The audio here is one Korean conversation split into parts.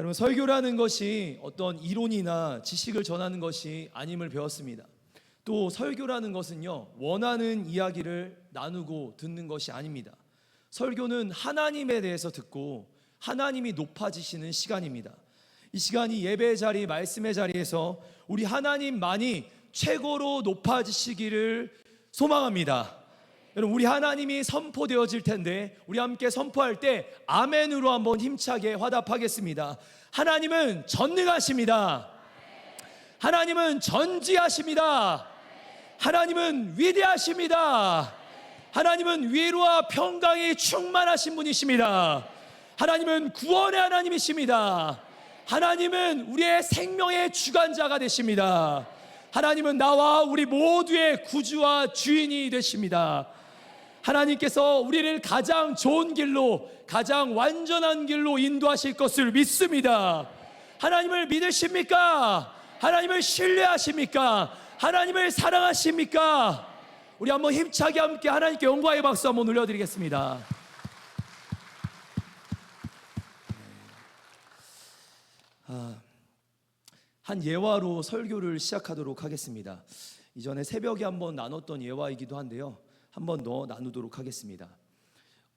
여러분, 설교라는 것이 어떤 이론이나 지식을 전하는 것이 아님을 배웠습니다. 또 설교라는 것은요, 원하는 이야기를 나누고 듣는 것이 아닙니다. 설교는 하나님에 대해서 듣고 하나님이 높아지시는 시간입니다. 이 시간이 예배의 자리, 말씀의 자리에서 우리 하나님만이 최고로 높아지시기를 소망합니다. 여러분, 우리 하나님이 선포되어질 텐데 우리 함께 선포할 때 아멘으로 한번 힘차게 화답하겠습니다. 하나님은 전능하십니다. 하나님은 전지하십니다. 하나님은 위대하십니다. 하나님은 위로와 평강이 충만하신 분이십니다. 하나님은 구원의 하나님이십니다. 하나님은 우리의 생명의 주관자가 되십니다. 하나님은 나와 우리 모두의 구주와 주인이 되십니다. 하나님께서 우리를 가장 좋은 길로, 가장 완전한 길로 인도하실 것을 믿습니다. 하나님을 믿으십니까? 하나님을 신뢰하십니까? 하나님을 사랑하십니까? 우리 한번 힘차게 함께 하나님께 영광의 박수 한번 올려드리겠습니다. 한 예화로 설교를 시작하도록 하겠습니다. 이전에 새벽에 한번 나눴던 예화이기도 한데요, 한 번 더 나누도록 하겠습니다.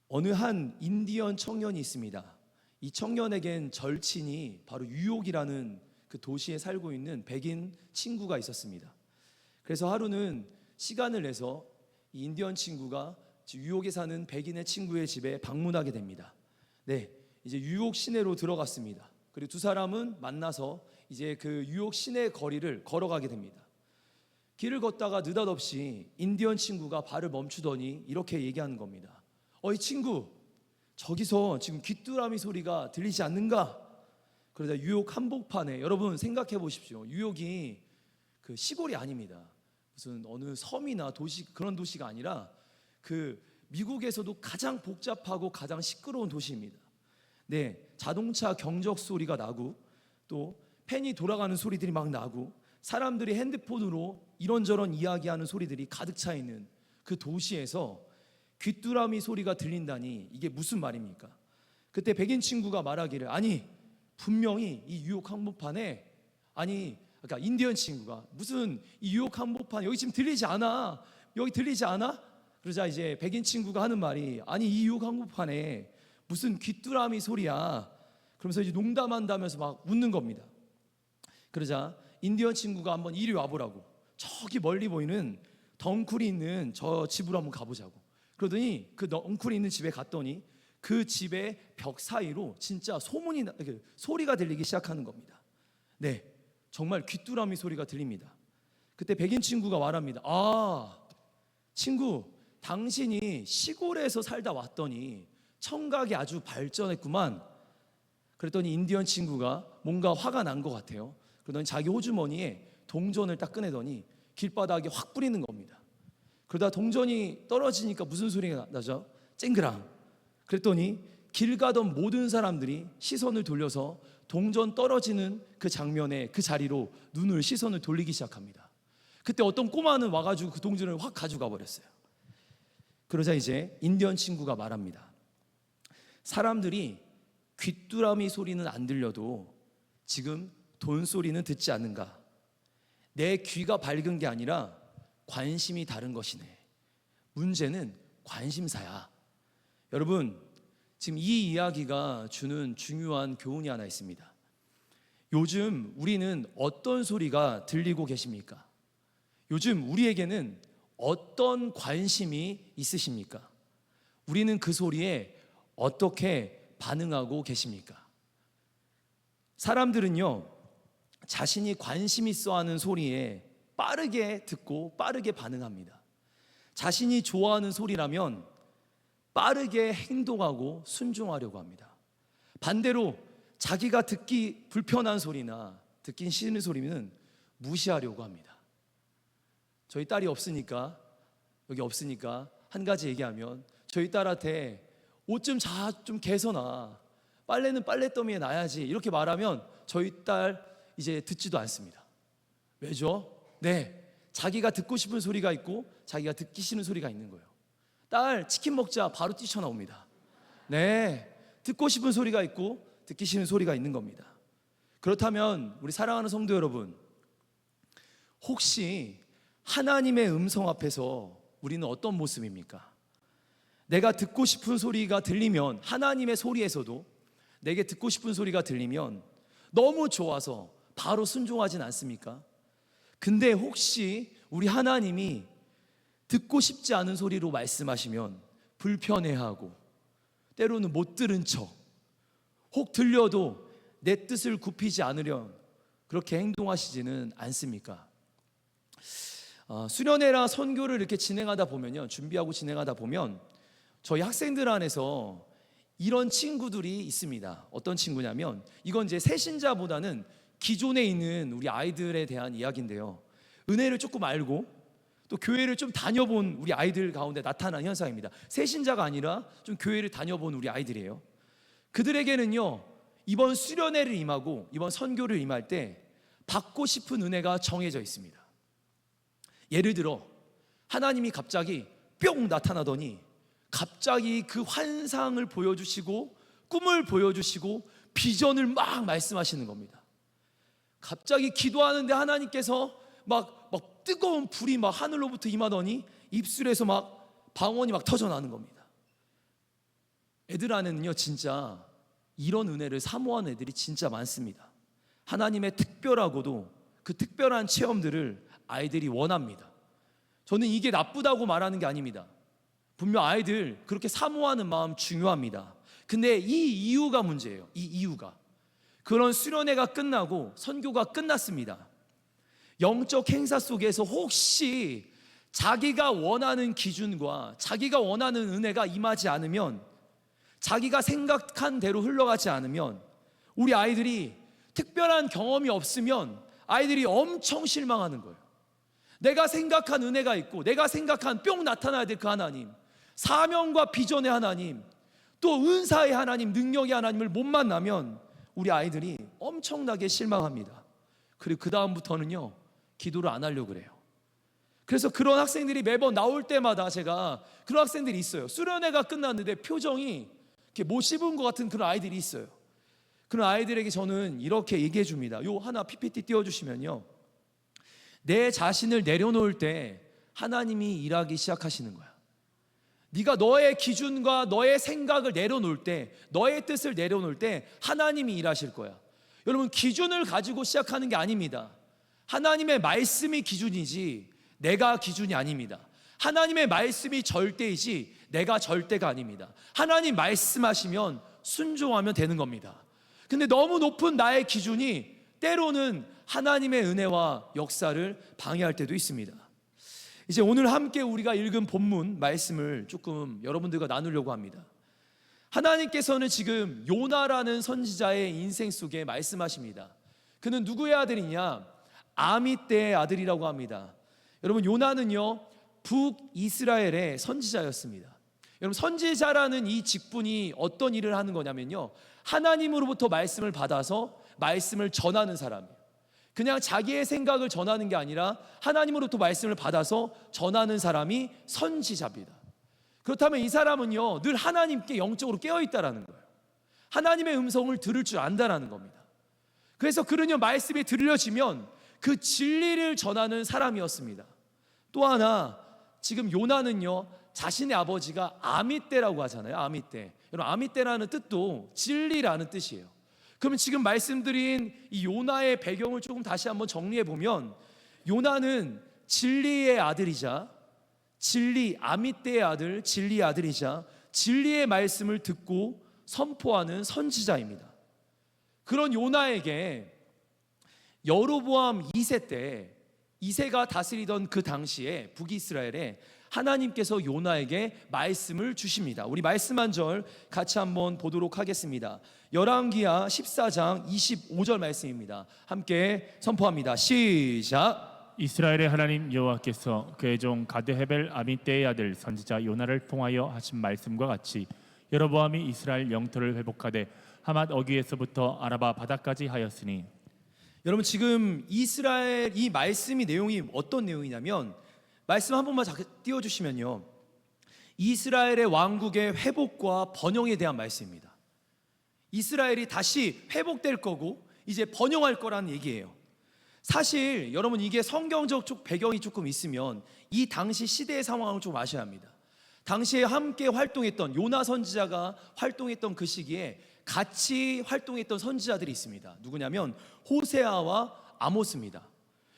어느 한 인디언 청년이 있습니다. 이 청년에겐 절친이 바로 뉴욕이라는 그 도시에 살고 있는 백인 친구가 있었습니다. 그래서 하루는 시간을 내서 이 인디언 친구가 뉴욕에 사는 백인의 친구의 집에 방문하게 됩니다. 네, 이제 뉴욕 시내로 들어갔습니다. 그리고 두 사람은 만나서 이제 그 뉴욕 시내 거리를 걸어가게 됩니다. 길을 걷다가 느닷없이 인디언 친구가 발을 멈추더니 이렇게 얘기하는 겁니다. 이 친구, 저기서 지금 귀뚜라미 소리가 들리지 않는가? 그러다 뉴욕 한복판에, 여러분 생각해 보십시오. 뉴욕이 그 시골이 아닙니다. 무슨 어느 섬이나 도시, 그런 도시가 아니라 그 미국에서도 가장 복잡하고 가장 시끄러운 도시입니다. 네, 자동차 경적 소리가 나고 또 팬이 돌아가는 소리들이 막 나고 사람들이 핸드폰으로 이런저런 이야기하는 소리들이 가득 차 있는 그 도시에서 귀뚜라미 소리가 들린다니 이게 무슨 말입니까? 그때 백인 친구가 말하기를, 아니 분명히 이 뉴욕 한복판에, 그러니까 인디언 친구가 무슨 이 뉴욕 한복판 여기 지금 들리지 않아? 여기 들리지 않아? 그러자 이제 백인 친구가 하는 말이, 아니 이 뉴욕 한복판에 무슨 귀뚜라미 소리야? 그러면서 이제 농담한다면서 막 웃는 겁니다. 그러자 인디언 친구가 한번 이리 와보라고, 저기 멀리 보이는 덩쿨이 있는 저 집으로 한번 가보자고. 그러더니 그 덩쿨이 있는 집에 갔더니 그 집의 벽 사이로 진짜 소리가 들리기 시작하는 겁니다. 네, 정말 귀뚜라미 소리가 들립니다. 그때 백인 친구가 말합니다. 친구, 당신이 시골에서 살다 왔더니 청각이 아주 발전했구만. 그랬더니 인디언 친구가 뭔가 화가 난 것 같아요. 그러더니 자기 호주머니에 동전을 딱 꺼내더니 길바닥에 확 뿌리는 겁니다. 그러다 동전이 떨어지니까 무슨 소리가 나죠? 쨍그랑. 그랬더니 길 가던 모든 사람들이 시선을 돌려서 동전 떨어지는 그 장면에, 그 자리로 시선을 돌리기 시작합니다. 그때 어떤 꼬마는 와가지고 그 동전을 확 가져가 버렸어요. 그러자 이제 인디언 친구가 말합니다. 사람들이 귀뚜라미 소리는 안 들려도 지금 돈 소리는 듣지 않는가? 내 귀가 밝은 게 아니라 관심이 다른 것이네. 문제는 관심사야. 여러분, 지금 이 이야기가 주는 중요한 교훈이 하나 있습니다. 요즘 우리는 어떤 소리가 들리고 계십니까? 요즘 우리에게는 어떤 관심이 있으십니까? 우리는 그 소리에 어떻게 반응하고 계십니까? 사람들은요, 자신이 관심 있어 하는 소리에 빠르게 듣고 빠르게 반응합니다. 자신이 좋아하는 소리라면 빠르게 행동하고 순종하려고 합니다. 반대로 자기가 듣기 불편한 소리나 듣기 싫은 소리는 무시하려고 합니다. 저희 딸이 여기 없으니까 한 가지 얘기하면, 저희 딸한테 옷 좀 개서놔, 빨래는 빨래더미에 놔야지, 이렇게 말하면 저희 딸 이제 듣지도 않습니다. 왜죠? 네, 자기가 듣고 싶은 소리가 있고 자기가 듣기 싫은 소리가 있는 거예요. 딸 치킨 먹자, 바로 뛰쳐나옵니다. 네, 듣고 싶은 소리가 있고 듣기 싫은 소리가 있는 겁니다. 그렇다면 우리 사랑하는 성도 여러분, 혹시 하나님의 음성 앞에서 우리는 어떤 모습입니까? 내가 듣고 싶은 소리가 들리면, 하나님의 소리에서도 내게 듣고 싶은 소리가 들리면 너무 좋아서 바로 순종하진 않습니까? 근데 혹시 우리 하나님이 듣고 싶지 않은 소리로 말씀하시면 불편해하고, 때로는 못 들은 척, 혹 들려도 내 뜻을 굽히지 않으려 그렇게 행동하시지는 않습니까? 수련회나 선교를 이렇게 진행하다 보면요, 준비하고 진행하다 보면 저희 학생들 안에서 이런 친구들이 있습니다. 어떤 친구냐면, 이건 이제 새신자보다는 기존에 있는 우리 아이들에 대한 이야기인데요, 은혜를 조금 알고 또 교회를 좀 다녀본 우리 아이들 가운데 나타난 현상입니다. 새신자가 아니라 좀 교회를 다녀본 우리 아이들이에요. 그들에게는요, 이번 수련회를 임하고 이번 선교를 임할 때 받고 싶은 은혜가 정해져 있습니다. 예를 들어 하나님이 갑자기 뿅 나타나더니 갑자기 그 환상을 보여주시고 꿈을 보여주시고 비전을 막 말씀하시는 겁니다. 갑자기 기도하는데 하나님께서 막 뜨거운 불이 막 하늘로부터 임하더니 입술에서 막 방언이 막 터져나는 겁니다. 애들 안에는요, 진짜 이런 은혜를 사모하는 애들이 진짜 많습니다. 하나님의 특별하고도 그 특별한 체험들을 아이들이 원합니다. 저는 이게 나쁘다고 말하는 게 아닙니다. 분명 아이들 그렇게 사모하는 마음 중요합니다. 근데 이 이유가 문제예요. 이 이유가, 그런 수련회가 끝나고 선교가 끝났습니다. 영적 행사 속에서 혹시 자기가 원하는 기준과 자기가 원하는 은혜가 임하지 않으면, 자기가 생각한 대로 흘러가지 않으면, 우리 아이들이 특별한 경험이 없으면 아이들이 엄청 실망하는 거예요. 내가 생각한 은혜가 있고, 내가 생각한 뿅 나타나야 될 그 하나님, 사명과 비전의 하나님, 또 은사의 하나님, 능력의 하나님을 못 만나면 우리 아이들이 엄청나게 실망합니다. 그리고 그 다음부터는요, 기도를 안 하려고 그래요. 그래서 그런 학생들이 매번 나올 때마다 제가, 그런 학생들이 있어요. 수련회가 끝났는데 표정이 이렇게 못 씹은 것 같은 그런 아이들이 있어요. 그런 아이들에게 저는 이렇게 얘기해 줍니다. 요 하나 PPT 띄워주시면요, 내 자신을 내려놓을 때 하나님이 일하기 시작하시는 거야. 네가 너의 기준과 너의 생각을 내려놓을 때, 너의 뜻을 내려놓을 때 하나님이 일하실 거야. 여러분, 기준을 가지고 시작하는 게 아닙니다. 하나님의 말씀이 기준이지 내가 기준이 아닙니다. 하나님의 말씀이 절대이지 내가 절대가 아닙니다. 하나님 말씀하시면 순종하면 되는 겁니다. 근데 너무 높은 나의 기준이 때로는 하나님의 은혜와 역사를 방해할 때도 있습니다. 이제 오늘 함께 우리가 읽은 본문 말씀을 조금 여러분들과 나누려고 합니다. 하나님께서는 지금 요나라는 선지자의 인생 속에 말씀하십니다. 그는 누구의 아들이냐? 아미떼의 아들이라고 합니다. 여러분, 요나는요, 북이스라엘의 선지자였습니다. 여러분, 선지자라는 이 직분이 어떤 일을 하는 거냐면요, 하나님으로부터 말씀을 받아서 말씀을 전하는 사람이에요. 그냥 자기의 생각을 전하는 게 아니라 하나님으로부터 말씀을 받아서 전하는 사람이 선지자입니다. 그렇다면 이 사람은요, 늘 하나님께 영적으로 깨어있다라는 거예요. 하나님의 음성을 들을 줄 안다라는 겁니다. 그래서 그는요, 말씀이 들려지면 그 진리를 전하는 사람이었습니다. 또 하나, 지금 요나는요, 자신의 아버지가 아미떼라고 하잖아요. 아미떼. 여러분, 아미떼라는 뜻도 진리라는 뜻이에요. 그러면 지금 말씀드린 이 요나의 배경을 조금 다시 한번 정리해 보면, 요나는 진리의 아들이자, 아미떼의 아들, 진리의 아들이자 진리의 말씀을 듣고 선포하는 선지자입니다. 그런 요나에게 여로보암 2세 때, 2세가 다스리던 그 당시에 북이스라엘에 하나님께서 요나에게 말씀을 주십니다. 우리 말씀 한 절 같이 한번 보도록 하겠습니다. 열왕기하 14장 25절 말씀입니다. 함께 선포합니다. 시작. 이스라엘의 하나님 여호와께서 그의 종 가드헤벨 아미떼의 아들 선지자 요나를 통하여 하신 말씀과 같이 여로보암이 이스라엘 영토를 회복하되 하맛 어귀에서부터 아라바 바다까지 하였으니. 여러분, 지금 이스라엘 이 말씀이 내용이 어떤 내용이냐면, 말씀 한 번만 띄워주시면요, 이스라엘의 왕국의 회복과 번영에 대한 말씀입니다. 이스라엘이 다시 회복될 거고, 이제 번영할 거라는 얘기예요. 사실 여러분 이게 성경적 배경이 조금 있으면 이 당시 시대의 상황을 좀 아셔야 합니다. 당시에 함께 활동했던 요나 선지자가 활동했던 그 시기에 같이 활동했던 선지자들이 있습니다. 누구냐면 호세아와 아모스입니다.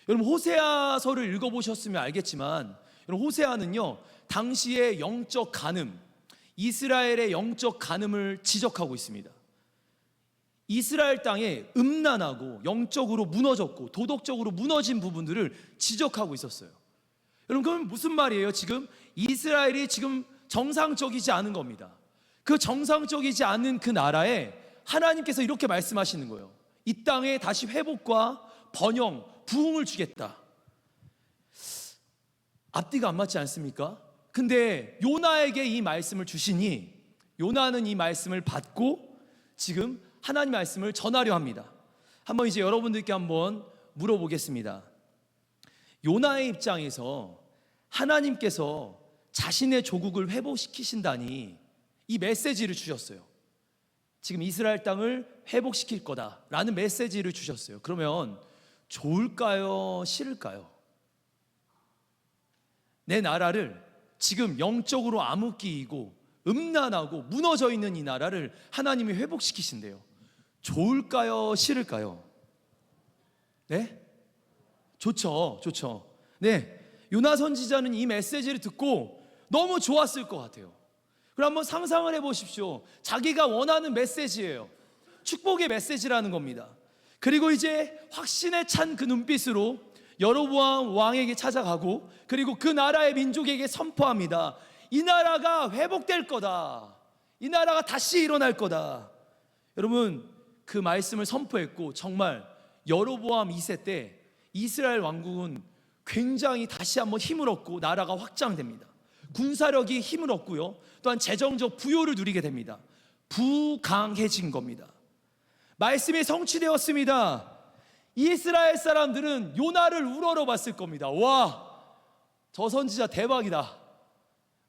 여러분 호세아서를 읽어보셨으면 알겠지만 여러분 호세아는요 당시의 영적 간음, 이스라엘의 영적 간음을 지적하고 있습니다. 이스라엘 땅에 음란하고 영적으로 무너졌고 도덕적으로 무너진 부분들을 지적하고 있었어요. 여러분 그럼 무슨 말이에요? 지금 이스라엘이 지금 정상적이지 않은 겁니다. 그 정상적이지 않은 그 나라에 하나님께서 이렇게 말씀하시는 거예요. 이 땅에 다시 회복과 번영, 부흥을 주겠다. 앞뒤가 안 맞지 않습니까? 근데 요나에게 이 말씀을 주시니 요나는 이 말씀을 받고 지금 하나님 말씀을 전하려 합니다. 한번 이제 여러분들께 한번 물어보겠습니다. 요나의 입장에서 하나님께서 자신의 조국을 회복시키신다니 이 메시지를 주셨어요. 지금 이스라엘 땅을 회복시킬 거다라는 메시지를 주셨어요. 그러면 좋을까요? 싫을까요? 내 나라를 지금 영적으로 암흑기이고 음란하고 무너져 있는 이 나라를 하나님이 회복시키신대요. 좋을까요? 싫을까요? 네? 좋죠. 네, 요나 선지자는 이 메시지를 듣고 너무 좋았을 것 같아요. 그럼 한번 상상을 해보십시오. 자기가 원하는 메시지예요. 축복의 메시지라는 겁니다. 그리고 이제 확신에 찬 그 눈빛으로 여로보암 왕에게 찾아가고 그리고 그 나라의 민족에게 선포합니다. 이 나라가 회복될 거다. 이 나라가 다시 일어날 거다. 여러분 그 말씀을 선포했고 정말 여로보암 2세 때 이스라엘 왕국은 굉장히 다시 한번 힘을 얻고 나라가 확장됩니다. 군사력이 힘을 얻고요. 또한 재정적 부요를 누리게 됩니다. 부강해진 겁니다. 말씀이 성취되었습니다. 이스라엘 사람들은 요나를 우러러봤을 겁니다. 와, 저 선지자 대박이다.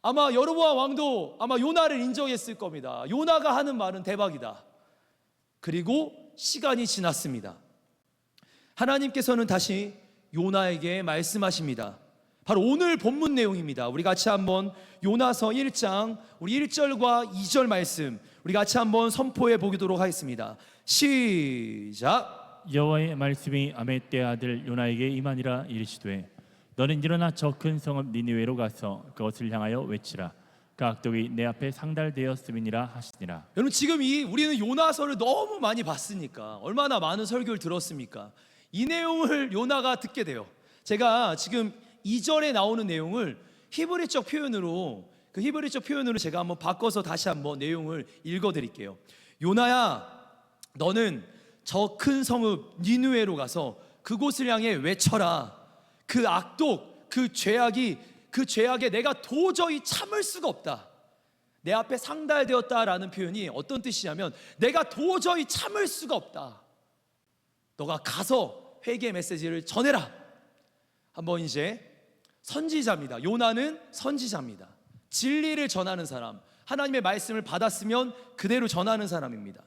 아마 여로보암 왕도 아마 요나를 인정했을 겁니다. 요나가 하는 말은 대박이다. 그리고 시간이 지났습니다. 하나님께서는 다시 요나에게 말씀하십니다. 바로 오늘 본문 내용입니다. 우리 같이 한번 요나서 1장 우리 1절과 2절 말씀 우리 같이 한번 선포해 보도록 하겠습니다. 시작. 여호와의 말씀이 아미떼의 아들 요나에게 임하니라. 이르시되 너는 일어나 저 큰 성읍 니느웨로 가서 그것을 향하여 외치라. 그 악독이 내 앞에 상달되었음이니라 하시니라. 여러분 지금 우리는 요나서를 너무 많이 봤으니까 얼마나 많은 설교를 들었습니까? 이 내용을 요나가 듣게 돼요. 제가 지금 2절에 나오는 내용을 히브리적 표현으로 제가 한번 바꿔서 다시 한번 내용을 읽어드릴게요. 요나야, 너는 저 큰 성읍 니느웨로 가서 그곳을 향해 외쳐라. 그 악독, 그 죄악에 내가 도저히 참을 수가 없다. 내 앞에 상달되었다라는 표현이 어떤 뜻이냐면 내가 도저히 참을 수가 없다. 너가 가서 회개 메시지를 전해라. 한번 이제 선지자입니다. 요나는 선지자입니다. 진리를 전하는 사람, 하나님의 말씀을 받았으면 그대로 전하는 사람입니다.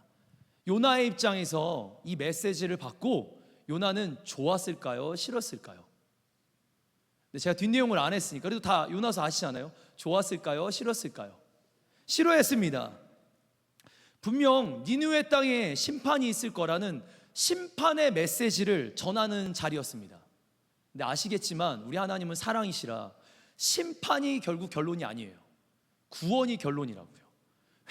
요나의 입장에서 이 메시지를 받고 요나는 좋았을까요? 싫었을까요? 근데 제가 뒷내용을 안 했으니까 그래도 다 요나서 아시잖아요. 좋았을까요? 싫었을까요? 싫어했습니다. 분명 니느웨 땅에 심판이 있을 거라는 심판의 메시지를 전하는 자리였습니다. 근데 아시겠지만 우리 하나님은 사랑이시라 심판이 결국 결론이 아니에요. 구원이 결론이라고요.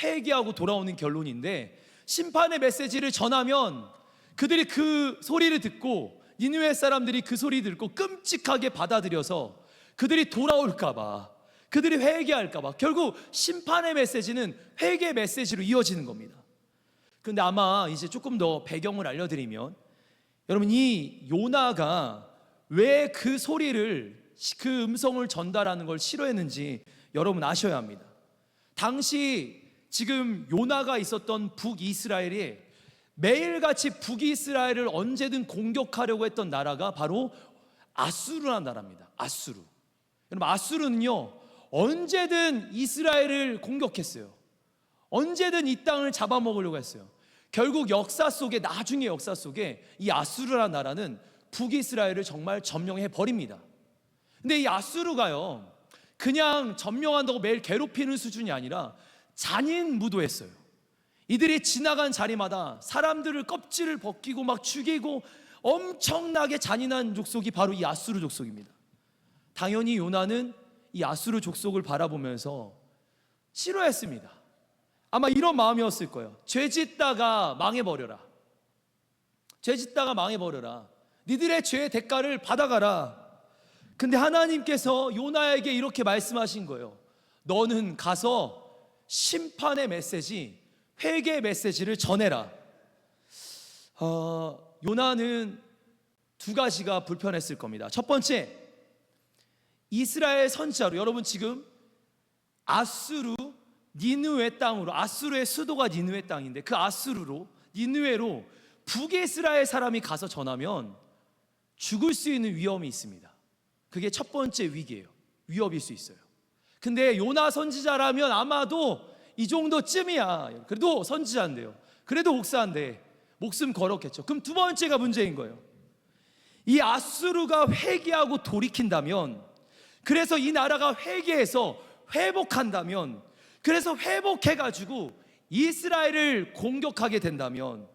회개하고 돌아오는 결론인데 심판의 메시지를 전하면 그들이 그 소리를 듣고 니느웨 사람들이 그 소리 듣고 끔찍하게 받아들여서 그들이 돌아올까봐, 그들이 회개할까봐 결국 심판의 메시지는 회개 메시지로 이어지는 겁니다. 근데 아마 이제 조금 더 배경을 알려드리면 여러분 이 요나가 왜 그 소리를 그 음성을 전달하는 걸 싫어했는지 여러분 아셔야 합니다. 당시 지금 요나가 있었던 북이스라엘이 매일같이 북이스라엘을 언제든 공격하려고 했던 나라가 바로 아수르라는 나라입니다. 아수르. 여러분 아수르는요 언제든 이스라엘을 공격했어요. 언제든 이 땅을 잡아먹으려고 했어요. 결국 역사 속에, 나중에 역사 속에 이 아수르라는 나라는 북이스라엘을 정말 점령해 버립니다. 근데 이 아수르가요, 그냥 점령한다고 매일 괴롭히는 수준이 아니라 잔인무도했어요. 이들이 지나간 자리마다 사람들을 껍질을 벗기고 막 죽이고 엄청나게 잔인한 족속이 바로 이 아수르 족속입니다. 당연히 요나는 이 아수르 족속을 바라보면서 싫어했습니다. 아마 이런 마음이었을 거예요. 죄 짓다가 망해버려라. 죄 짓다가 망해버려라. 니들의 죄의 대가를 받아가라. 근데 하나님께서 요나에게 이렇게 말씀하신 거예요. 너는 가서 심판의 메시지, 회개의 메시지를 전해라. 요나는 두 가지가 불편했을 겁니다. 첫 번째, 이스라엘 선지자로, 여러분 지금 아수르 니느웨 땅으로, 아수르의 수도가 니느웨 땅인데 그 아수르로, 니느웨로 북이스라엘 사람이 가서 전하면 죽을 수 있는 위험이 있습니다. 그게 첫 번째 위기예요. 위협일 수 있어요. 근데 요나 선지자라면 아마도 이 정도쯤이야. 그래도 선지자인데요. 그래도 목사인데 목숨 걸었겠죠. 그럼 두 번째가 문제인 거예요. 이 아수르가 회개하고 돌이킨다면, 그래서 이 나라가 회개해서 회복한다면, 그래서 회복해가지고 이스라엘을 공격하게 된다면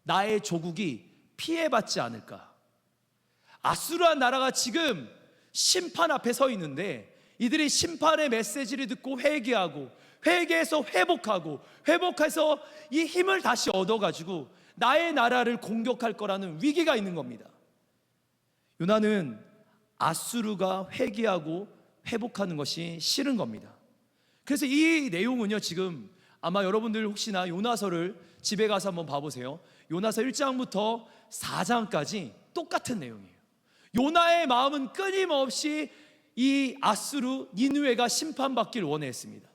나의 조국이 피해받지 않을까. 아수르한 나라가 지금 심판 앞에 서 있는데 이들이 심판의 메시지를 듣고 회개하고, 회개해서 회복하고, 회복해서 이 힘을 다시 얻어가지고 나의 나라를 공격할 거라는 위기가 있는 겁니다. 요나는 아수르가 회개하고 회복하는 것이 싫은 겁니다. 그래서 이 내용은요, 지금 아마 여러분들 혹시나 요나서를 집에 가서 한번 봐보세요. 요나서 1장부터 4장까지 똑같은 내용이에요. 요나의 마음은 끊임없이 이 아수르 니느웨가 심판받기를 원했습니다.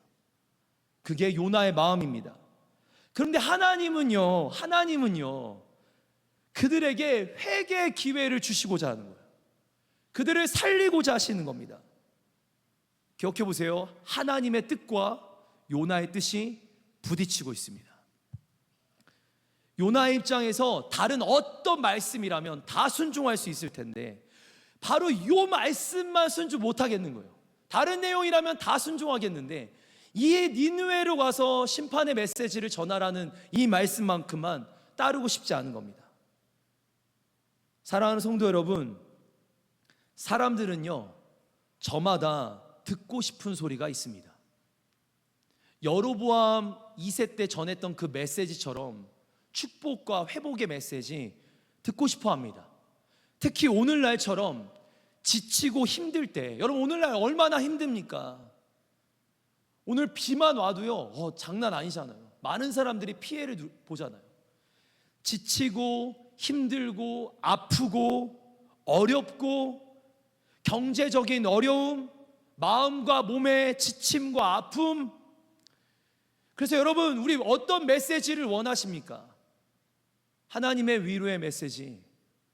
그게 요나의 마음입니다. 그런데 하나님은요 그들에게 회개의 기회를 주시고자 하는 거예요. 그들을 살리고자 하시는 겁니다. 기억해 보세요. 하나님의 뜻과 요나의 뜻이 부딪히고 있습니다. 요나의 입장에서 다른 어떤 말씀이라면 다 순종할 수 있을 텐데 바로 이 말씀만 순종 못하겠는 거예요. 다른 내용이라면 다 순종하겠는데 이 니느웨로 가서 심판의 메시지를 전하라는 이 말씀만큼만 따르고 싶지 않은 겁니다. 사랑하는 성도 여러분, 사람들은요 저마다 듣고 싶은 소리가 있습니다. 여로보암 2세 때 전했던 그 메시지처럼 축복과 회복의 메시지 듣고 싶어 합니다. 특히 오늘날처럼 지치고 힘들 때, 여러분 오늘날 얼마나 힘듭니까? 오늘 비만 와도요 장난 아니잖아요. 많은 사람들이 피해를 보잖아요. 지치고 힘들고 아프고 어렵고 경제적인 어려움, 마음과 몸의 지침과 아픔. 그래서 여러분, 우리 어떤 메시지를 원하십니까? 하나님의 위로의 메시지,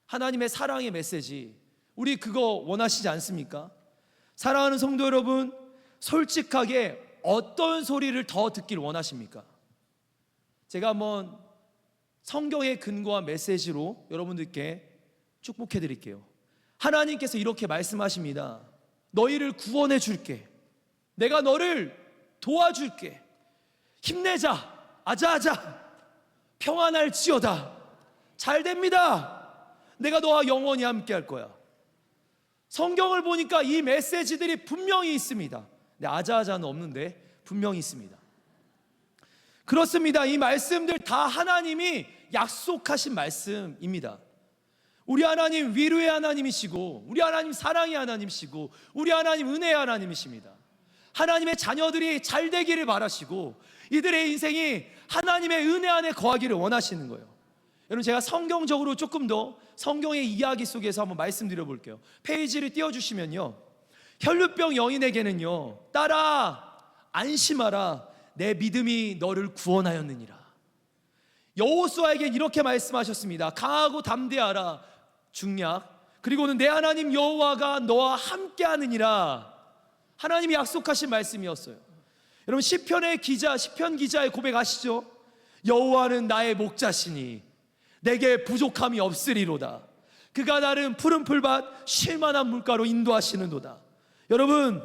하나님의 사랑의 메시지, 우리 그거 원하시지 않습니까? 사랑하는 성도 여러분, 솔직하게 어떤 소리를 더 듣기를 원하십니까? 제가 한번 성경에 근거한 메시지로 여러분들께 축복해 드릴게요. 하나님께서 이렇게 말씀하십니다. 너희를 구원해 줄게. 내가 너를 도와줄게. 힘내자. 아자아자. 평안할지어다. 잘 됩니다. 내가 너와 영원히 함께 할 거야. 성경을 보니까 이 메시지들이 분명히 있습니다. 근데 아자아자는 없는데 분명히 있습니다. 그렇습니다. 이 말씀들 다 하나님이 약속하신 말씀입니다. 우리 하나님 위로의 하나님이시고, 우리 하나님 사랑의 하나님이시고, 우리 하나님 은혜의 하나님이십니다. 하나님의 자녀들이 잘 되기를 바라시고 이들의 인생이 하나님의 은혜 안에 거하기를 원하시는 거예요. 여러분, 제가 성경적으로 조금 더 성경의 이야기 속에서 한번 말씀드려 볼게요. 페이지를 띄워주시면요, 혈루병 여인에게는요, 딸아 안심하라, 내 믿음이 너를 구원하였느니라. 여호수아에게 이렇게 말씀하셨습니다. 강하고 담대하라. 중약. 그리고는 내 하나님 여호와가 너와 함께하느니라. 하나님이 약속하신 말씀이었어요. 여러분, 시편 기자의 고백 아시죠? 여호와는 나의 목자시니 내게 부족함이 없으리로다. 그가 나를 푸른 풀밭 쉴만한 물가로 인도하시는도다. 여러분,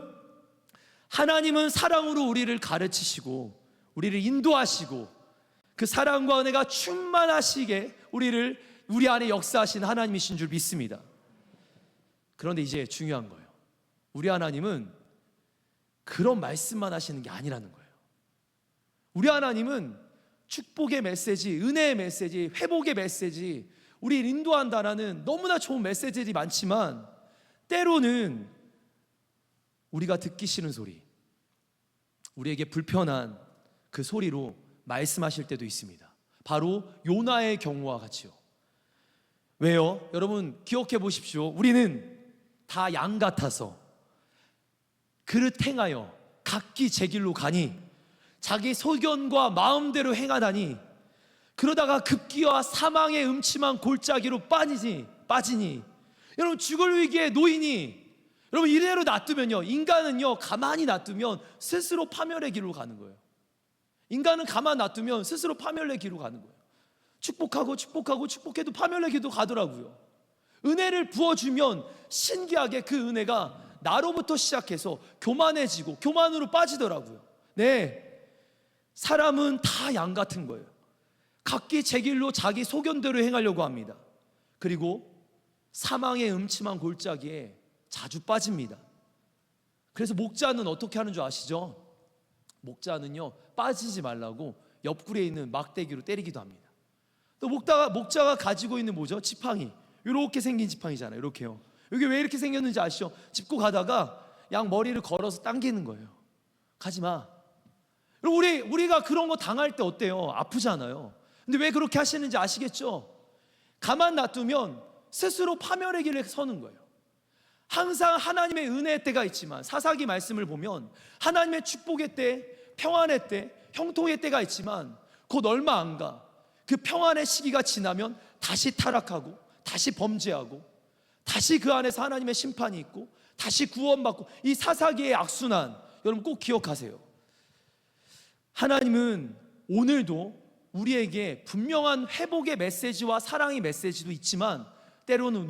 하나님은 사랑으로 우리를 가르치시고 우리를 인도하시고 그 사랑과 은혜가 충만하시게 우리 안에 역사하신 하나님이신 줄 믿습니다. 그런데 이제 중요한 거예요. 우리 하나님은 그런 말씀만 하시는 게 아니라는 거예요. 우리 하나님은 축복의 메시지, 은혜의 메시지, 회복의 메시지, 우리를 인도한다라는 너무나 좋은 메시지들이 많지만 때로는 우리가 듣기 싫은 소리, 우리에게 불편한 그 소리로 말씀하실 때도 있습니다. 바로 요나의 경우와 같이요. 왜요? 여러분 기억해 보십시오. 우리는 다 양 같아서 그릇 행하여 각기 제 길로 가니 자기 소견과 마음대로 행하다니 그러다가 급기야 사망의 음침한 골짜기로 빠지니 여러분 죽을 위기에 놓이니 여러분 이대로 놔두면요, 인간은요 가만히 놔두면 스스로 파멸의 길로 가는 거예요. 인간은 가만 놔두면 스스로 파멸의 길로 가는 거예요. 축복해도 파멸의 길로 가더라고요. 은혜를 부어주면 신기하게 그 은혜가 나로부터 시작해서 교만해지고 교만으로 빠지더라고요. 네, 사람은 다 양 같은 거예요. 각기 제 길로 자기 소견대로 행하려고 합니다. 그리고 사망의 음침한 골짜기에 자주 빠집니다. 그래서 목자는 어떻게 하는 줄 아시죠? 목자는요 빠지지 말라고 옆구리에 있는 막대기로 때리기도 합니다. 또 목자가 가지고 있는 뭐죠? 지팡이, 이렇게 생긴 지팡이잖아요. 이렇게요. 여기 왜 이렇게 생겼는지 아시죠? 짚고 가다가 양 머리를 걸어서 당기는 거예요. 가지마. 우리가 그런 거 당할 때 어때요? 아프잖아요. 근데 왜 그렇게 하시는지 아시겠죠? 가만 놔두면 스스로 파멸의 길에 서는 거예요. 항상 하나님의 은혜의 때가 있지만 사사기 말씀을 보면 하나님의 축복의 때, 평안의 때, 형통의 때가 있지만 곧 얼마 안 가. 그 평안의 시기가 지나면 다시 타락하고 다시 범죄하고 다시 그 안에서 하나님의 심판이 있고 다시 구원받고, 이 사사기의 악순환 여러분 꼭 기억하세요. 하나님은 오늘도 우리에게 분명한 회복의 메시지와 사랑의 메시지도 있지만 때로는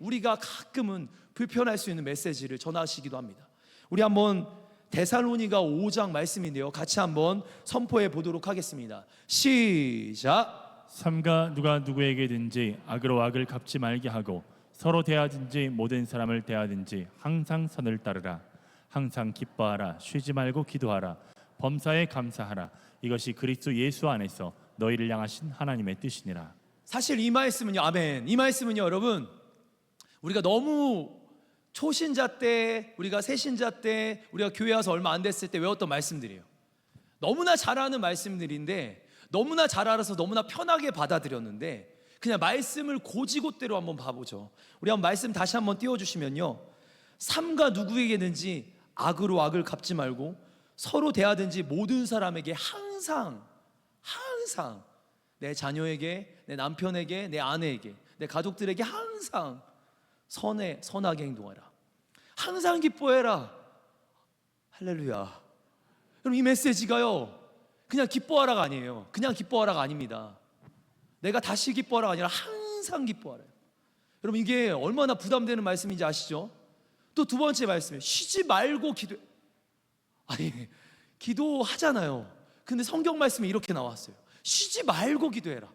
우리가 가끔은 불편할 수 있는 메시지를 전하시기도 합니다. 우리 한번 데살로니가 5장 말씀인데요, 같이 한번 선포해 보도록 하겠습니다. 시작. 삼가 누가 누구에게든지 악으로 악을 갚지 말게 하고 서로 대하든지 모든 사람을 대하든지 항상 선을 따르라. 항상 기뻐하라. 쉬지 말고 기도하라. 범사에 감사하라. 이것이 그리스도 예수 안에서 너희를 향하신 하나님의 뜻이니라. 사실 이 말씀은요, 아멘, 이 말씀은요 여러분, 우리가 너무 초신자 때, 우리가 새신자 때, 우리가 교회 와서 얼마 안 됐을 때 외웠던 말씀들이에요. 너무나 잘 아는 말씀들인데 너무나 잘 알아서 너무나 편하게 받아들였는데 그냥 말씀을 고지고대로 한번 봐보죠. 우리 한번 말씀 다시 한번 띄워주시면요, 삼가 누구에게든지 악으로 악을 갚지 말고 서로 대하든지 모든 사람에게 항상 내 자녀에게, 내 남편에게, 내 아내에게, 내 가족들에게 항상 선하게 행동하라. 항상 기뻐해라. 할렐루야. 여러분 이 메시지가요 그냥 기뻐하라가 아니에요. 그냥 기뻐하라가 아닙니다. 내가 다시 기뻐하라가 아니라 항상 기뻐하라. 여러분 이게 얼마나 부담되는 말씀인지 아시죠? 또 두 번째 말씀이에요. 쉬지 말고 기도해. 아니 기도하잖아요. 근데 성경 말씀이 이렇게 나왔어요. 쉬지 말고 기도해라.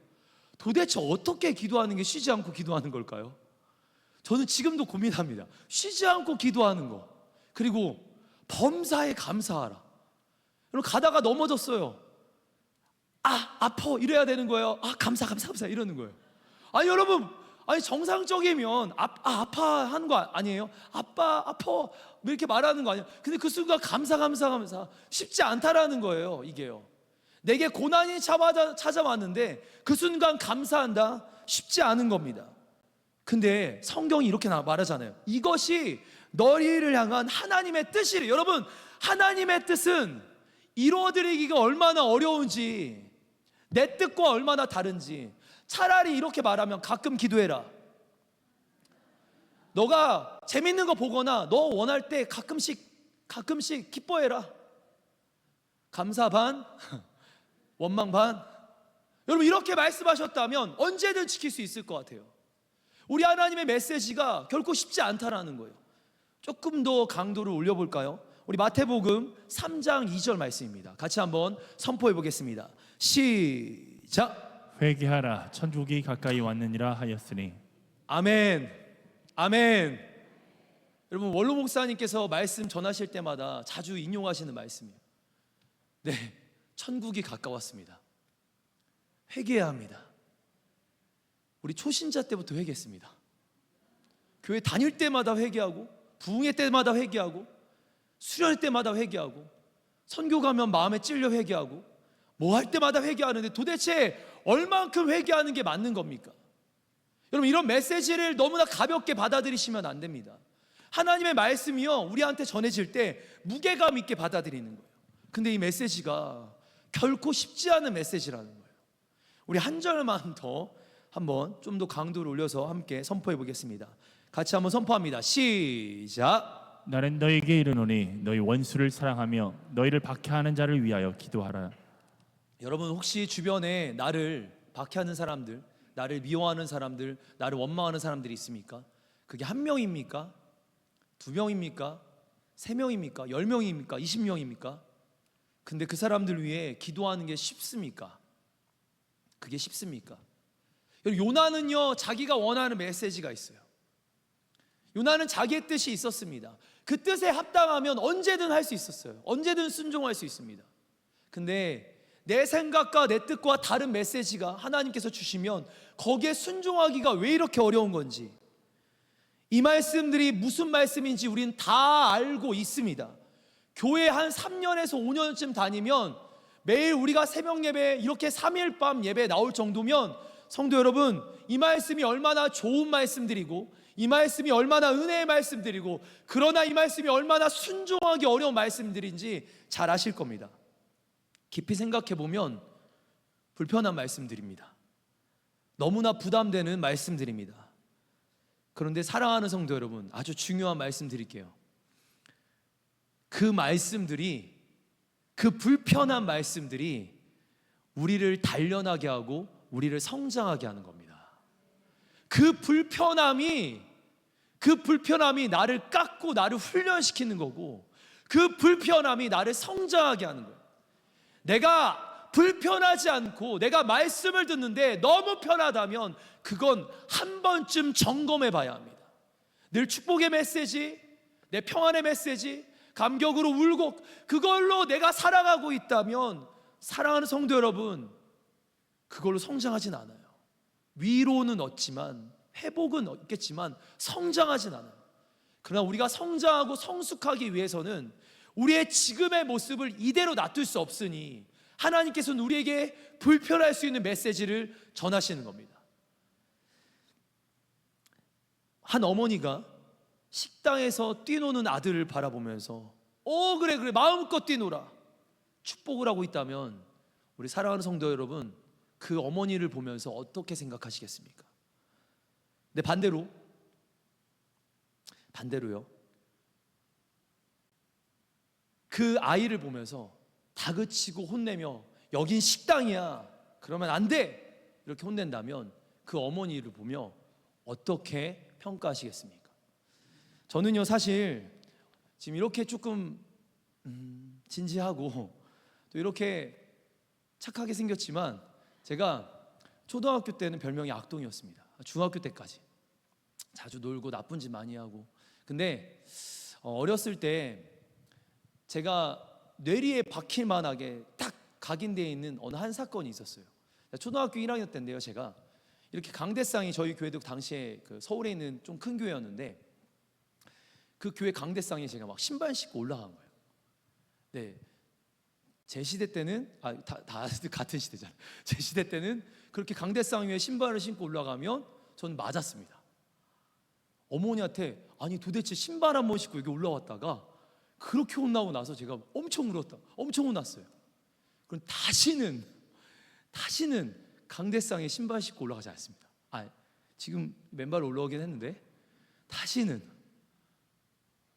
도대체 어떻게 기도하는 게 쉬지 않고 기도하는 걸까요? 저는 지금도 고민합니다. 쉬지 않고 기도하는 거, 그리고 범사에 감사하라. 여러분 가다가 넘어졌어요. 아파 이래야 되는 거예요. 감사 이러는 거예요. 아니 여러분, 아니 정상적이면 아파 하는 거 아니에요? 아파 뭐 이렇게 말하는 거 아니에요? 근데 그 순간 감사 쉽지 않다라는 거예요. 이게요, 내게 고난이 찾아왔는데 그 순간 감사한다, 쉽지 않은 겁니다. 근데 성경이 이렇게 말하잖아요. 이것이 너희를 향한 하나님의 뜻이래. 여러분 하나님의 뜻은 이루어드리기가 얼마나 어려운지, 내 뜻과 얼마나 다른지, 차라리 이렇게 말하면 가끔 기도해라. 너가 재밌는 거 보거나 너 원할 때 가끔씩 기뻐해라. 감사 반 원망 반 여러분 이렇게 말씀하셨다면 언제든 지킬 수 있을 것 같아요. 우리 하나님의 메시지가 결코 쉽지 않다라는 거예요. 조금 더 강도를 올려볼까요? 우리 마태복음 3장 2절 말씀입니다. 같이 한번 선포해 보겠습니다. 시작. 회개하라 천국이 가까이 왔느니라 하였으니. 아멘. 아멘. 여러분 원로 목사님께서 말씀 전하실 때마다 자주 인용하시는 말씀이에요. 네, 천국이 가까웠습니다. 회개해야 합니다. 우리 초신자 때부터 회개했습니다. 교회 다닐 때마다 회개하고, 부흥회 때마다 회개하고, 수련회 때마다 회개하고, 선교 가면 마음에 찔려 회개하고, 뭐 할 때마다 회개하는데 도대체 얼만큼 회개하는 게 맞는 겁니까? 여러분 이런 메시지를 너무나 가볍게 받아들이시면 안 됩니다. 하나님의 말씀이요 우리한테 전해질 때 무게감 있게 받아들이는 거예요. 근데 이 메시지가 결코 쉽지 않은 메시지라는 거예요. 우리 한 절만 더 한번 좀 더 강도를 올려서 함께 선포해 보겠습니다. 같이 한번 선포합니다. 시작. 나는 너에게 이르노니 너희 원수를 사랑하며 너희를 박해하는 자를 위하여 기도하라. 여러분 혹시 주변에 나를 박해하는 사람들, 나를 미워하는 사람들, 나를 원망하는 사람들이 있습니까? 그게 한 명입니까? 두 명입니까? 세 명입니까? 10명입니까? 20명입니까? 근데 그 사람들 위해 기도하는 게 쉽습니까? 그게 쉽습니까? 요나는요 자기가 원하는 메시지가 있어요. 요나는 자기의 뜻이 있었습니다. 그 뜻에 합당하면 언제든 할 수 있었어요. 언제든 순종할 수 있습니다. 근데 내 생각과 내 뜻과 다른 메시지가 하나님께서 주시면 거기에 순종하기가 왜 이렇게 어려운 건지, 이 말씀들이 무슨 말씀인지 우리는 다 알고 있습니다. 교회 한 3년에서 5년쯤 다니면 매일 우리가 새벽 예배 이렇게 3일 밤 예배 나올 정도면 성도 여러분 이 말씀이 얼마나 좋은 말씀들이고 이 말씀이 얼마나 은혜의 말씀들이고 그러나 이 말씀이 얼마나 순종하기 어려운 말씀들인지 잘 아실 겁니다. 깊이 생각해 보면 불편한 말씀들입니다. 너무나 부담되는 말씀들입니다. 그런데 사랑하는 성도 여러분 아주 중요한 말씀 드릴게요. 그 말씀들이, 그 불편한 말씀들이 우리를 단련하게 하고 우리를 성장하게 하는 겁니다. 그 불편함이 나를 깎고 나를 훈련시키는 거고 그 불편함이 나를 성장하게 하는 거예요. 내가 불편하지 않고 내가 말씀을 듣는데 너무 편하다면 그건 한 번쯤 점검해 봐야 합니다. 늘 축복의 메시지, 내 평안의 메시지, 감격으로 울고 그걸로 내가 살아가고 있다면 사랑하는 성도 여러분 그걸로 성장하진 않아요. 위로는 얻지만 회복은 얻겠지만 성장하진 않아요. 그러나 우리가 성장하고 성숙하기 위해서는 우리의 지금의 모습을 이대로 놔둘 수 없으니 하나님께서는 우리에게 불편할 수 있는 메시지를 전하시는 겁니다. 한 어머니가 식당에서 뛰노는 아들을 바라보면서 그래 마음껏 뛰노라 축복을 하고 있다면 우리 사랑하는 성도 여러분 그 어머니를 보면서 어떻게 생각하시겠습니까? 근데 반대로요 그 아이를 보면서 다그치고 혼내며 여긴 식당이야 그러면 안 돼 이렇게 혼낸다면 그 어머니를 보며 어떻게 평가하시겠습니까? 저는요 사실 지금 이렇게 조금 진지하고 또 이렇게 착하게 생겼지만 제가 초등학교 때는 별명이 악동이었습니다. 중학교 때까지 자주 놀고 나쁜 짓 많이 하고. 근데 어렸을 때 제가 뇌리에 박힐 만하게 딱 각인되어 있는 어느 한 사건이 있었어요. 초등학교 1학년 때인데요 제가 이렇게 강대상이 저희 교회도 당시에 그 서울에 있는 좀 큰 교회였는데 그 교회 강대상에 제가 막 신발 신고 올라간 거예요. 네, 제 시대 때는 다 같은 시대잖아요. 제 시대 때는 그렇게 강대상 위에 신발을 신고 올라가면 저는 맞았습니다. 어머니한테 아니 도대체 신발 한 번 신고 여기 올라왔다가 그렇게 혼나고 나서 제가 엄청 혼났어요. 그럼 다시는 강대상에 신발 신고 올라가지 않습니다. 지금 맨발로 올라오긴 했는데 다시는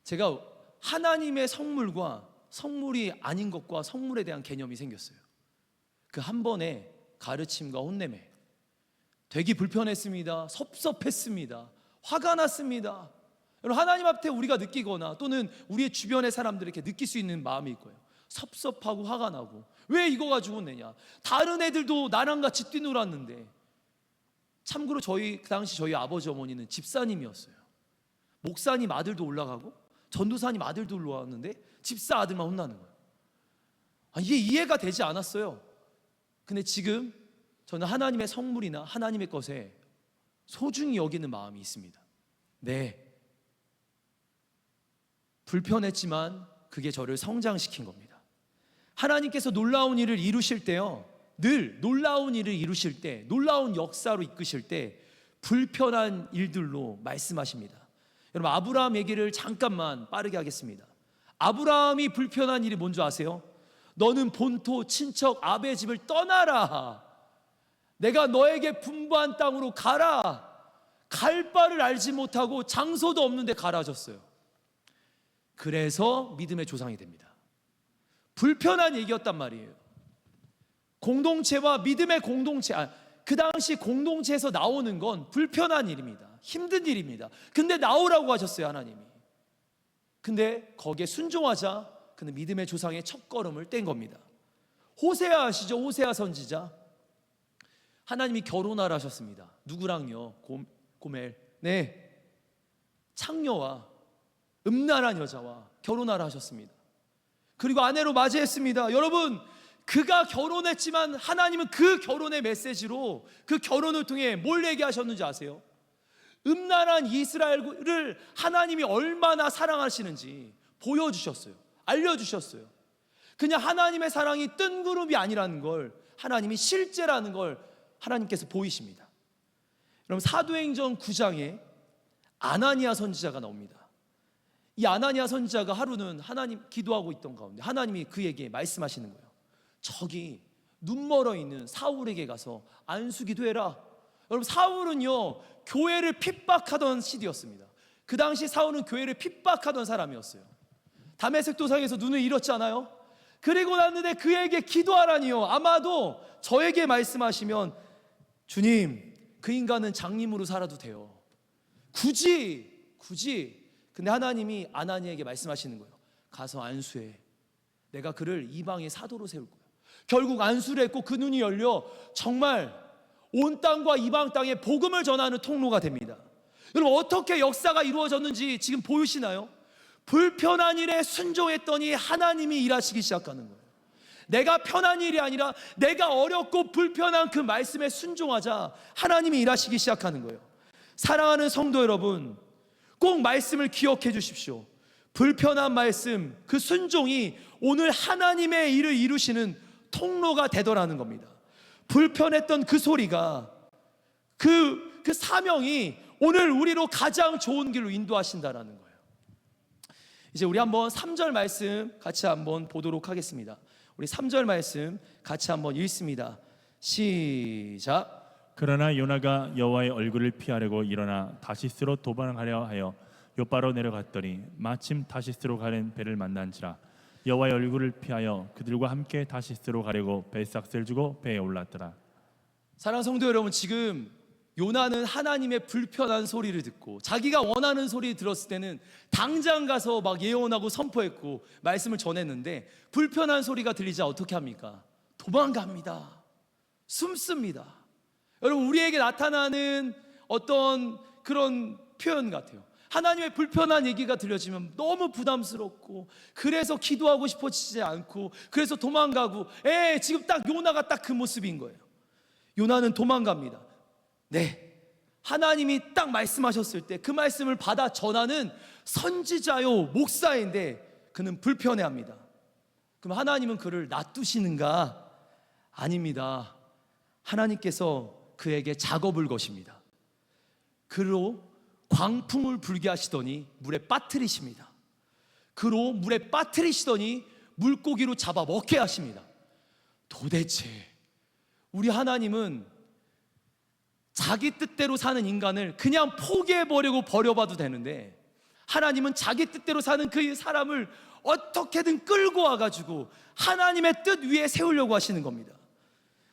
제가 하나님의 성물과 성물이 아닌 것과 성물에 대한 개념이 생겼어요. 그 한 번에 가르침과 혼내매. 되게 불편했습니다. 섭섭했습니다. 화가 났습니다. 여러분, 하나님 앞에 우리가 느끼거나 또는 우리의 주변의 사람들에게 느낄 수 있는 마음이 있고요. 섭섭하고 화가 나고, 왜 이거 가지고 내냐, 다른 애들도 나랑 같이 뛰놀았는데. 참고로 그 당시 저희 아버지 어머니는 집사님이었어요. 목사님 아들도 올라가고 전도사님 아들도 올라왔는데 집사 아들만 혼나는 거예요. 이게 이해가 되지 않았어요. 근데 지금 저는 하나님의 성물이나 하나님의 것에 소중히 여기는 마음이 있습니다. 네, 불편했지만 그게 저를 성장시킨 겁니다. 하나님께서 놀라운 일을 이루실 때요, 늘 놀라운 일을 이루실 때, 놀라운 역사로 이끄실 때 불편한 일들로 말씀하십니다. 여러분, 아브라함 얘기를 잠깐만 빠르게 하겠습니다. 아브라함이 불편한 일이 뭔지 아세요? 너는 본토 친척 아베 집을 떠나라. 내가 너에게 분부한 땅으로 가라. 갈 바를 알지 못하고 장소도 없는데 가라 하셨어요. 그래서 믿음의 조상이 됩니다. 불편한 얘기였단 말이에요. 공동체와 믿음의 공동체, 그 당시 공동체에서 나오는 건 불편한 일입니다. 힘든 일입니다. 근데 나오라고 하셨어요, 하나님이. 근데 거기에 순종하자 그는 믿음의 조상의 첫걸음을 뗀 겁니다. 호세아 아시죠? 호세아 선지자. 하나님이 결혼하라 하셨습니다. 누구랑요? 고멜. 네, 창녀와 음란한 여자와 결혼하라 하셨습니다. 그리고 아내로 맞이했습니다. 여러분, 그가 결혼했지만 하나님은 그 결혼의 메시지로 그 결혼을 통해 뭘 얘기하셨는지 아세요? 음란한 이스라엘을 하나님이 얼마나 사랑하시는지 보여주셨어요. 알려주셨어요. 그냥 하나님의 사랑이 뜬구름이 아니라는 걸, 하나님이 실제라는 걸 하나님께서 보이십니다. 여러분, 사도행전 9장에 아나니아 선지자가 나옵니다. 이 아나니아 선지자가 하루는 하나님 기도하고 있던 가운데 하나님이 그에게 말씀하시는 거예요. 저기 눈 멀어 있는 사울에게 가서 안수기도 해라. 여러분, 사울은요 교회를 핍박하던 시대였습니다. 그 당시 사울은 교회를 핍박하던 사람이었어요. 다메섹 도상에서 눈을 잃었잖아요. 그리고 났는데 그에게 기도하라니요. 아마도 저에게 말씀하시면, 주님, 그 인간은 장님으로 살아도 돼요. 굳이. 근데 하나님이 아나니에게 말씀하시는 거예요. 가서 안수해. 내가 그를 이방의 사도로 세울 거야. 결국 안수를 했고 그 눈이 열려 정말 온 땅과 이방 땅에 복음을 전하는 통로가 됩니다. 여러분, 어떻게 역사가 이루어졌는지 지금 보이시나요? 불편한 일에 순종했더니 하나님이 일하시기 시작하는 거예요. 내가 편한 일이 아니라 내가 어렵고 불편한 그 말씀에 순종하자 하나님이 일하시기 시작하는 거예요. 사랑하는 성도 여러분, 꼭 말씀을 기억해 주십시오. 불편한 말씀, 그 순종이 오늘 하나님의 일을 이루시는 통로가 되더라는 겁니다. 불편했던 그 소리가, 그 사명이 오늘 우리로 가장 좋은 길로 인도하신다라는 거예요. 이제 우리 한번 3절 말씀 같이 한번 보도록 하겠습니다. 우리 3절 말씀 같이 한번 읽습니다. 시작. 그러나 요나가 여호와의 얼굴을 피하려고 일어나 다시스로 도망하려 하여 요바로 내려갔더니 마침 다시스로 가는 배를 만난지라. 여호와의 얼굴을 피하여 그들과 함께 다시스로 가려고 배삭스를 주고 배에 올랐더라. 사랑하는 성도 여러분, 지금 요나는 하나님의 불편한 소리를 듣고 자기가 원하는 소리 들었을 때는 당장 가서 막 예언하고 선포했고 말씀을 전했는데, 불편한 소리가 들리자 어떻게 합니까? 도망갑니다. 숨습니다. 여러분, 우리에게 나타나는 어떤 그런 표현 같아요. 하나님의 불편한 얘기가 들려지면 너무 부담스럽고, 그래서 기도하고 싶어지지 않고, 그래서 도망가고, 지금 딱 요나가 딱 그 모습인 거예요. 요나는 도망갑니다. 네, 하나님이 딱 말씀하셨을 때 그 말씀을 받아 전하는 선지자요 목사인데 그는 불편해합니다. 그럼 하나님은 그를 놔두시는가? 아닙니다. 하나님께서 그에게 작업을 거십니다. 그로 광풍을 불게 하시더니 물에 빠뜨리십니다. 그로 물에 빠뜨리시더니 물고기로 잡아 먹게 하십니다. 도대체 우리 하나님은 자기 뜻대로 사는 인간을 그냥 포기해버리고 버려봐도 되는데, 하나님은 자기 뜻대로 사는 그 사람을 어떻게든 끌고 와가지고 하나님의 뜻 위에 세우려고 하시는 겁니다.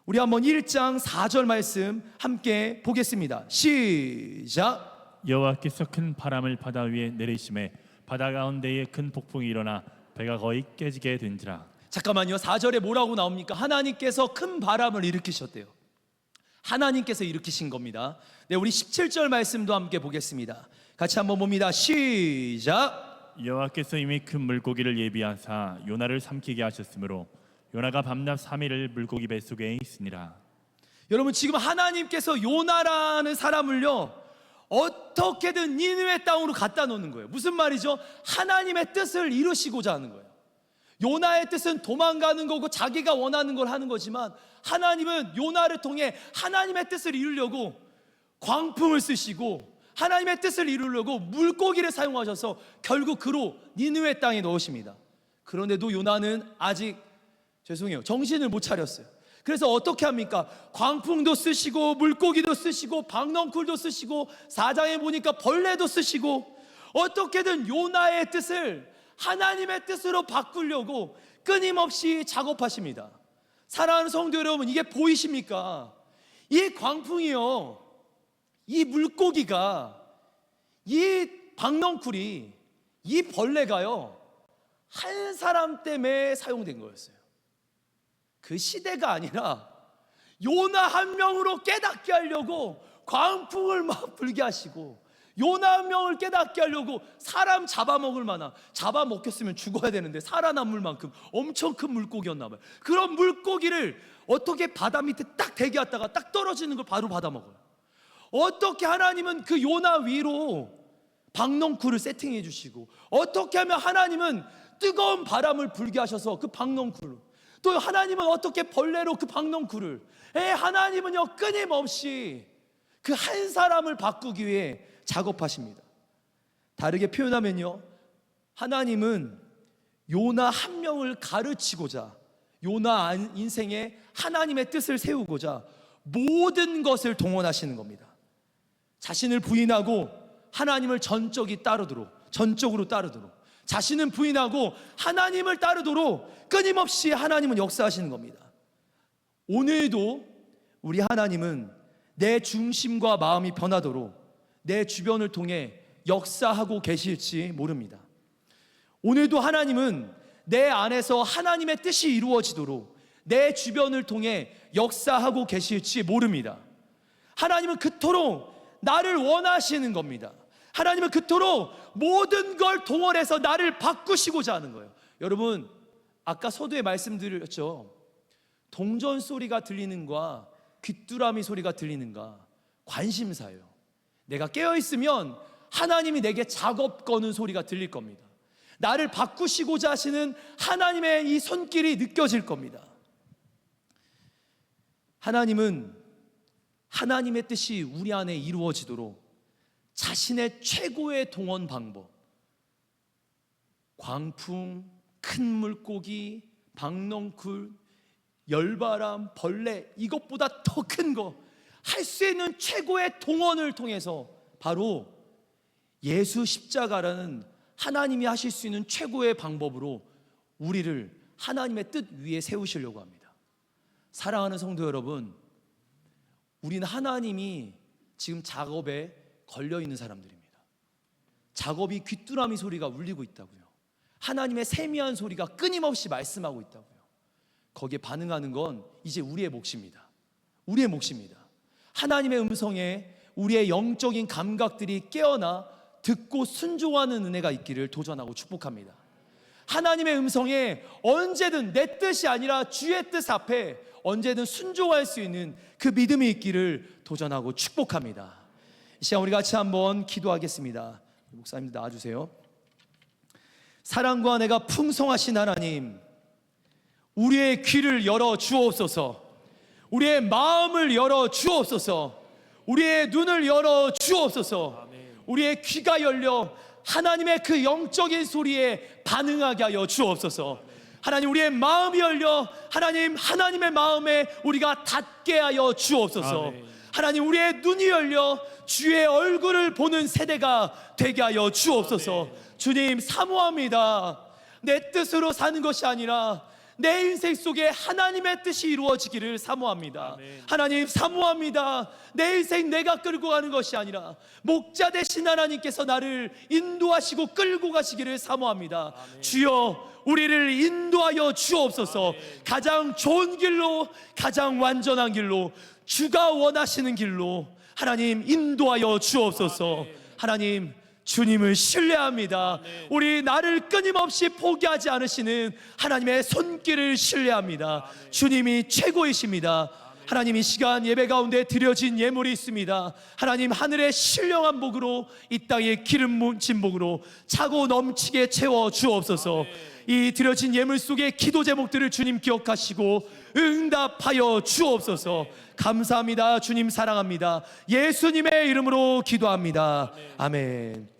우리 한번 1장 4절 말씀 함께 보겠습니다. 시작. 여호와께서 큰 바람을 바다 위에 내리심에 바다 가운데에 큰 폭풍이 일어나 배가 거의 깨지게 된지라. 잠깐만요. 4절에 뭐라고 나옵니까? 하나님께서 큰 바람을 일으키셨대요. 하나님께서 일으키신 겁니다. 네, 우리 17절 말씀도 함께 보겠습니다. 같이 한번 봅니다. 시작. 여호와께서 이미 큰 물고기를 예비하사 요나를 삼키게 하셨으므로 요나가 밤낮 3일을 물고기 뱃속에 있으니라. 여러분, 지금 하나님께서 요나라는 사람을요 어떻게든 니느웨 땅으로 갖다 놓는 거예요. 무슨 말이죠? 하나님의 뜻을 이루시고자 하는 거예요. 요나의 뜻은 도망가는 거고 자기가 원하는 걸 하는 거지만, 하나님은 요나를 통해 하나님의 뜻을 이루려고 광풍을 쓰시고 하나님의 뜻을 이루려고 물고기를 사용하셔서 결국 그로 니느웨 땅에 넣으십니다. 그런데도 요나는 아직 정신을 못 차렸어요. 그래서 어떻게 합니까? 광풍도 쓰시고 물고기도 쓰시고 박넝쿨도 쓰시고 4장에 보니까 벌레도 쓰시고 어떻게든 요나의 뜻을 하나님의 뜻으로 바꾸려고 끊임없이 작업하십니다. 사랑하는 성도 여러분, 이게 보이십니까? 이 광풍이요, 이 물고기가, 이 박넝쿨이, 이 벌레가요 한 사람 때문에 사용된 거였어요. 그 시대가 아니라 요나 한 명으로 깨닫게 하려고 광풍을 막 불게 하시고, 요나 한 명을 깨닫게 하려고 사람 잡아먹을 만한, 잡아먹혔으면 죽어야 되는데 살아남을 만큼 엄청 큰 물고기였나 봐요. 그런 물고기를 어떻게 바다 밑에 딱 대기했다가 딱 떨어지는 걸 바로 받아먹어요. 어떻게 하나님은 그 요나 위로 박넝쿨을 세팅해 주시고, 어떻게 하면 하나님은 뜨거운 바람을 불게 하셔서 그 박넝쿨로, 또 하나님은 어떻게 벌레로 그 박넝쿨을, 하나님은요 끊임없이 그 한 사람을 바꾸기 위해 작업하십니다. 다르게 표현하면요, 하나님은 요나 한 명을 가르치고자, 요나 인생에 하나님의 뜻을 세우고자 모든 것을 동원하시는 겁니다. 자신을 부인하고 하나님을 전적으로 따르도록, 자신은 부인하고 하나님을 따르도록 끊임없이 하나님은 역사하시는 겁니다. 오늘도 우리 하나님은 내 중심과 마음이 변하도록 내 주변을 통해 역사하고 계실지 모릅니다. 오늘도 하나님은 내 안에서 하나님의 뜻이 이루어지도록 내 주변을 통해 역사하고 계실지 모릅니다. 하나님은 그토록 나를 원하시는 겁니다. 하나님은 그토록 모든 걸 동원해서 나를 바꾸시고자 하는 거예요. 여러분, 아까 서두에 말씀드렸죠. 동전 소리가 들리는가 귀뚜라미 소리가 들리는가 관심사예요. 내가 깨어있으면 하나님이 내게 작업 거는 소리가 들릴 겁니다. 나를 바꾸시고자 하시는 하나님의 이 손길이 느껴질 겁니다. 하나님은 하나님의 뜻이 우리 안에 이루어지도록 자신의 최고의 동원 방법, 광풍, 큰 물고기, 박넝쿨, 열바람, 벌레, 이것보다 더 큰 거 할 수 있는 최고의 동원을 통해서 바로 예수 십자가라는 하나님이 하실 수 있는 최고의 방법으로 우리를 하나님의 뜻 위에 세우시려고 합니다. 사랑하는 성도 여러분, 우리는 하나님이 지금 작업에 걸려 있는 사람들입니다. 작업이 귀뚜라미 소리가 울리고 있다고요. 하나님의 세미한 소리가 끊임없이 말씀하고 있다고요. 거기에 반응하는 건 이제 우리의 몫입니다. 우리의 몫입니다. 하나님의 음성에 우리의 영적인 감각들이 깨어나 듣고 순종하는 은혜가 있기를 도전하고 축복합니다. 하나님의 음성에 언제든 내 뜻이 아니라 주의 뜻 앞에 언제든 순종할 수 있는 그 믿음이 있기를 도전하고 축복합니다. 이 시간 우리 같이 한번 기도하겠습니다. 목사님들 나와주세요. 사랑과 은혜가 풍성하신 하나님, 우리의 귀를 열어 주옵소서. 우리의 마음을 열어 주옵소서. 우리의 눈을 열어 주옵소서. 우리의 귀가 열려 하나님의 그 영적인 소리에 반응하게 하여 주옵소서. 하나님, 우리의 마음이 열려 하나님의 마음에 우리가 닿게 하여 주옵소서. 하나님, 우리의 눈이 열려 주의 얼굴을 보는 세대가 되게 하여 주옵소서. 주님, 사모합니다. 내 뜻으로 사는 것이 아니라 내 인생 속에 하나님의 뜻이 이루어지기를 사모합니다. 하나님 사모합니다. 내 인생 내가 끌고 가는 것이 아니라 목자 되신 하나님께서 나를 인도하시고 끌고 가시기를 사모합니다. 주여, 우리를 인도하여 주옵소서. 가장 좋은 길로, 가장 완전한 길로, 주가 원하시는 길로 하나님 인도하여 주옵소서. 하나님, 주님을 신뢰합니다. 우리 나를 끊임없이 포기하지 않으시는 하나님의 손길을 신뢰합니다. 주님이 최고이십니다. 하나님, 이 시간 예배 가운데 드려진 예물이 있습니다. 하나님, 하늘의 신령한 복으로 이 땅의 기름 묻힌 복으로 차고 넘치게 채워 주옵소서. 이 드려진 예물 속의 기도 제목들을 주님 기억하시고 응답하여 주옵소서. 감사합니다. 주님 사랑합니다. 예수님의 이름으로 기도합니다. 아멘.